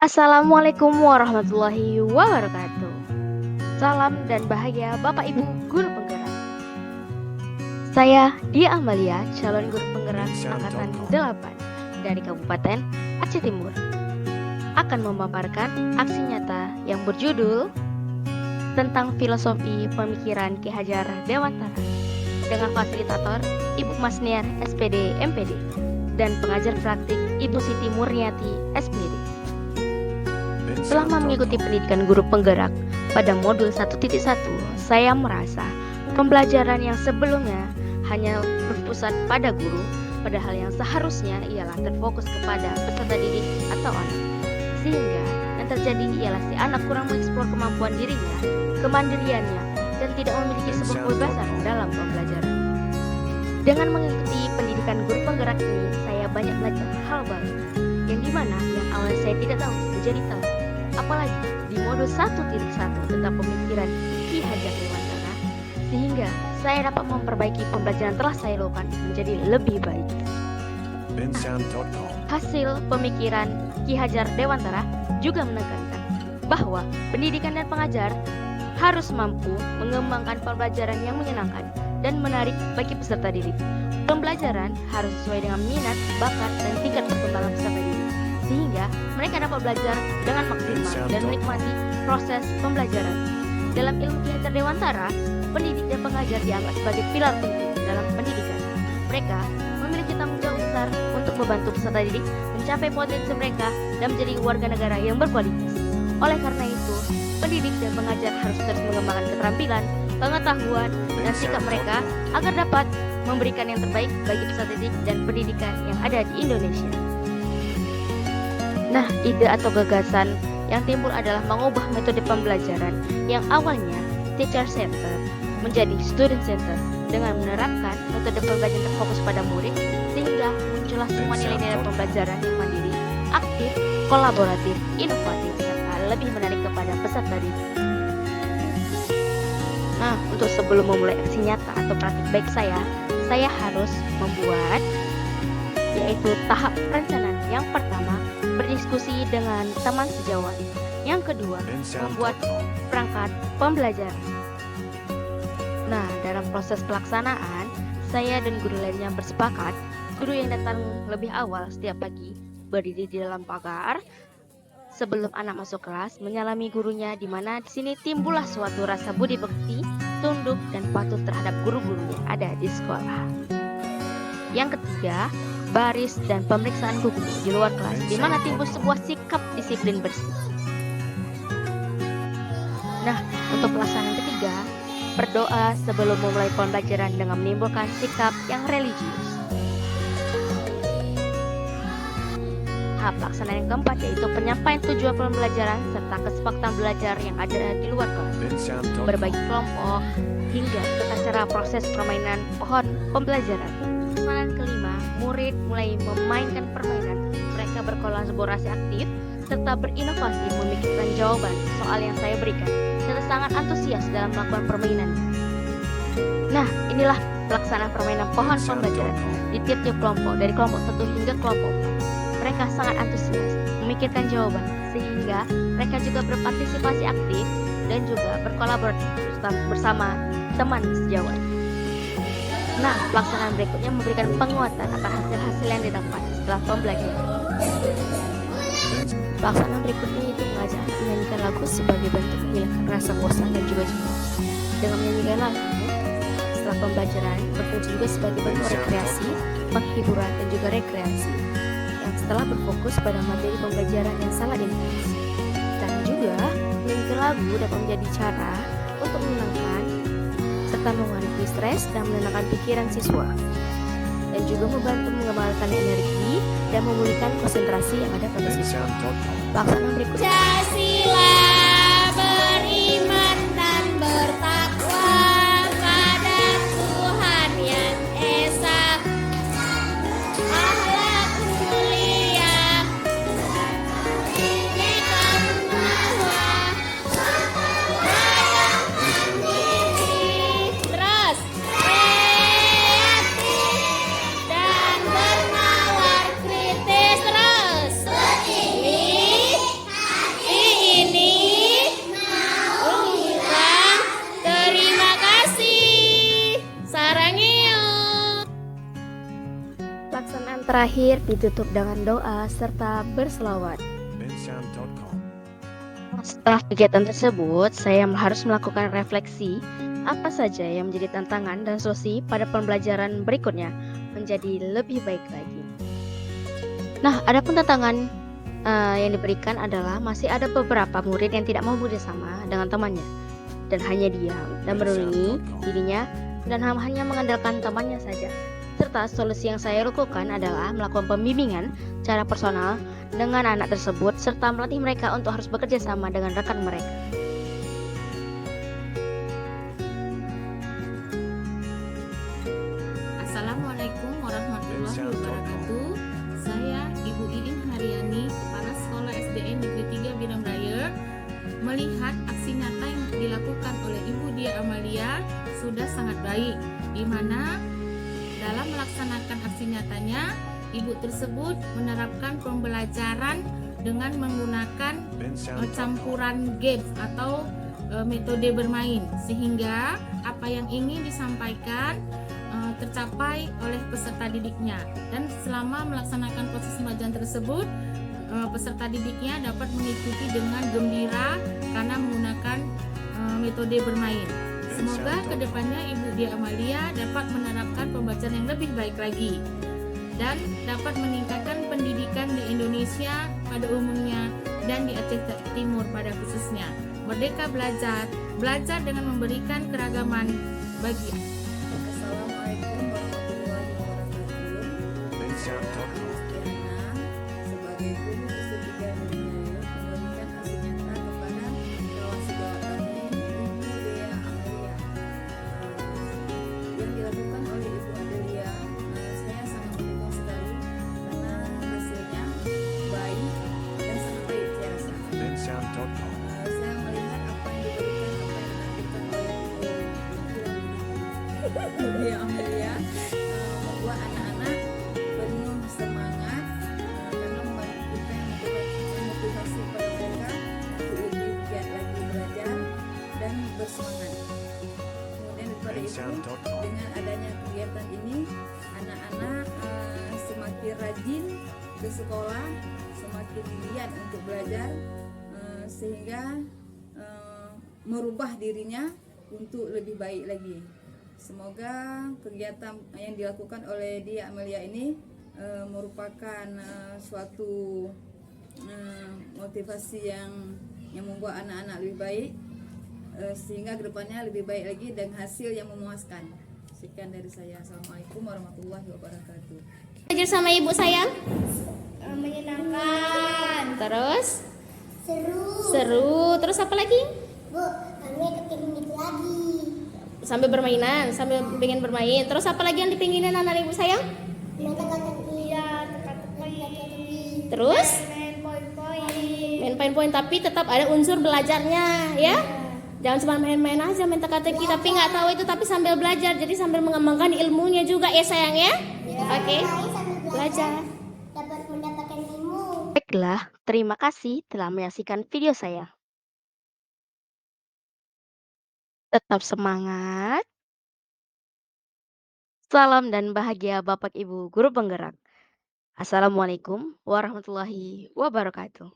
Assalamualaikum warahmatullahi wabarakatuh. Salam dan bahagia Bapak Ibu Guru Penggerak. Saya Dia Amalia, calon guru penggerak angkatan 8 dari Kabupaten Aceh Timur, akan memaparkan aksi nyata yang berjudul tentang filosofi pemikiran Ki Hajar Dewantara dengan fasilitator Ibu Masniar SPD MPD dan pengajar praktik Ibu Siti Murniati SPD. Selama mengikuti pendidikan guru penggerak pada modul 1.1, saya merasa pembelajaran yang sebelumnya hanya berpusat pada guru, padahal yang seharusnya ialah terfokus kepada peserta didik atau anak. Sehingga yang terjadi ialah si anak kurang mengeksplor kemampuan dirinya, kemandiriannya, dan tidak memiliki sebuah kebebasan dalam pembelajaran. Dengan mengikuti pendidikan guru penggerak ini, saya banyak belajar hal baru, yang dimana yang awalnya saya tidak tahu menjadi tahu. Apalagi di modul 1.1 tentang pemikiran Ki Hajar Dewantara, sehingga saya dapat memperbaiki pembelajaran telah saya lakukan menjadi lebih baik. Hasil pemikiran Ki Hajar Dewantara juga menekankan bahwa pendidikan dan pengajar harus mampu mengembangkan pembelajaran yang menyenangkan dan menarik bagi peserta didik. Pembelajaran harus sesuai dengan minat, bakat, dan tingkat perkembangan peserta didik, sehingga mereka dapat belajar dengan maksimal dan menikmati proses pembelajaran. Dalam ilmu Ki Hajar Dewantara, pendidik dan pengajar dianggap sebagai pilar penting dalam pendidikan. Mereka memiliki tanggung jawab besar untuk membantu peserta didik mencapai potensi mereka dan menjadi warga negara yang berkualitas. Oleh karena itu, pendidik dan pengajar harus terus mengembangkan keterampilan, pengetahuan, dan sikap mereka agar dapat memberikan yang terbaik bagi peserta didik dan pendidikan yang ada di Indonesia. Nah, ide atau gagasan yang timbul adalah mengubah metode pembelajaran yang awalnya teacher center menjadi student center dengan menerapkan metode pembelajaran terfokus pada murid, sehingga muncullah semua nilai-nilai pembelajaran yang mandiri, aktif, kolaboratif, inovatif, serta lebih menarik kepada peserta didik. Nah, untuk sebelum memulai aksi nyata atau praktik baik saya harus membuat yaitu tahap perencanaan. Yang pertama, berdiskusi dengan teman sejawat. Yang kedua, membuat perangkat pembelajaran. Nah, dalam proses pelaksanaan, saya dan guru lainnya bersepakat, guru yang datang lebih awal setiap pagi berdiri di dalam pagar sebelum anak masuk kelas menyalami gurunya, di mana di sini timbullah suatu rasa budi pekerti, tunduk, dan patuh terhadap guru-guru yang ada di sekolah. Yang ketiga, baris dan pemeriksaan buku di luar kelas, di mana timbul sebuah sikap disiplin bersih. Nah, untuk pelaksanaan ketiga, berdoa sebelum memulai pembelajaran dengan menimbulkan sikap yang religius. Tahap pelaksanaan yang keempat yaitu penyampaian tujuan pembelajaran serta kesepakatan belajar yang ada di luar kelas, berbagi kelompok, hingga tata cara proses permainan pohon pembelajaran. Pelaksanaan kelima, murid mulai memainkan permainan, mereka berkolaborasi aktif serta berinovasi memikirkan jawaban soal yang saya berikan, serta sangat antusias dalam melakukan permainan. Nah, inilah pelaksanaan permainan pohon pembelajaran di tiap-tiap kelompok, dari kelompok 1 hingga kelompok 4. Mereka sangat antusias memikirkan jawaban, sehingga mereka juga berpartisipasi aktif dan juga berkolaborasi bersama teman sejawat. Nah, pelaksanaan berikutnya memberikan penguatan akan hasil-hasil yang didapat setelah pembelajaran. Pelaksanaan berikutnya itu mengajak anak menyanyikan lagu sebagai bentuk menghilangkan rasa bosan dan juga jenuh. Dengan menyanyikan lagu, setelah pembelajaran berfungsi juga sebagai bentuk rekreasi, penghiburan, dan juga rekreasi yang setelah berfokus pada materi pembelajaran yang sangat intens. Dan juga menyanyikan lagu dapat menjadi cara untuk menenangkan serta mengurangi stres dan menenangkan pikiran siswa, dan juga membantu mengembangkan energi dan memulihkan konsentrasi yang ada pada siswa. Pelaksanaan berikutnya. Pancasila beriman dan bertakwa pada Tuhan yang Esa, akhlak mulia, iman bahwa sayang mandiri, terus kreatif dan bernalar kritis, terus berdiri terakhir ditutup dengan doa serta berselawat. Setelah kegiatan tersebut, saya harus melakukan refleksi apa saja yang menjadi tantangan dan solusi pada pembelajaran berikutnya menjadi lebih baik lagi. Nah, adapun tantangan yang diberikan adalah masih ada beberapa murid yang tidak mau bersama dengan temannya dan hanya diam dan merenungi dirinya dan hanya mengandalkan temannya saja. Serta solusi yang saya lakukan adalah melakukan pembimbingan secara personal dengan anak tersebut serta melatih mereka untuk harus bekerja sama dengan rekan mereka. Assalamualaikum warahmatullahi wabarakatuh. Saya Ibu Iin Haryani, Kepala Sekolah SDN Negeri 3 Biram Raya, melihat aksi nyata yang dilakukan oleh Ibu Dia Amalia sudah sangat baik, di mana dalam melaksanakan aksi nyatanya, Ibu tersebut menerapkan pembelajaran dengan menggunakan campuran games atau metode bermain, sehingga apa yang ingin disampaikan tercapai oleh peserta didiknya. Dan selama melaksanakan proses pembelajaran tersebut, peserta didiknya dapat mengikuti dengan gembira karena menggunakan metode bermain. Semoga kedepannya Ibu Dia Amalia dapat menerapkan pembelajaran yang lebih baik lagi dan dapat meningkatkan pendidikan di Indonesia pada umumnya dan di Aceh Timur pada khususnya. Merdeka belajar, belajar dengan memberikan keragaman bagi. Assalamualaikum warahmatullahi wabarakatuh. Sebagai guru S3 memberikan hasil nyata kepada kawan sejawat kami, Ibu Dea Amelia. Yang dilakukan oleh Ibu Adelia, saya sangat mendukung sekali karena hasilnya baik dan sangat baik saya rasa. Saya melihat apa yang diberikan, apa yang dilakukan oleh Ibu Dea Amelia membuat anak-anak penuh semangat karena memberikan motivasi kepada mereka untuk lebih giat lagi belajar dan bersemangat. Kemudian daripada itu, dengan adanya kegiatan ini, anak-anak semakin rajin ke sekolah, semakin giat untuk belajar, sehingga merubah dirinya untuk lebih baik lagi. Semoga kegiatan yang dilakukan oleh Dia Amelia ini merupakan suatu motivasi yang membuat anak-anak lebih baik, sehingga kedepannya lebih baik lagi dan hasil yang memuaskan. Sekian dari saya. Assalamualaikum warahmatullahi wabarakatuh. Belajar sama ibu sayang? Menyenangkan, Terus? seru. Seru. Terus apa lagi? Bu, kami kepingin itu lagi. Sambil bermainan, sambil pengen bermain. Terus apa lagi yang dipinginin anak ibu sayang? Teka-teki. Iya, teka-teki. Terus? Main poin-poin. Main poin-poin tapi tetap ada unsur belajarnya ya. Jangan cuma main-main aja, main teka-teki tapi nggak tahu itu, tapi sambil belajar. Jadi sambil mengembangkan ilmunya juga ya sayang ya. Oke. Main sambil Belajar. dapat mendapatkan ilmu. Baiklah, terima kasih telah menyaksikan video saya. Tetap semangat. Salam dan bahagia Bapak Ibu Guru Penggerak. Assalamualaikum warahmatullahi wabarakatuh.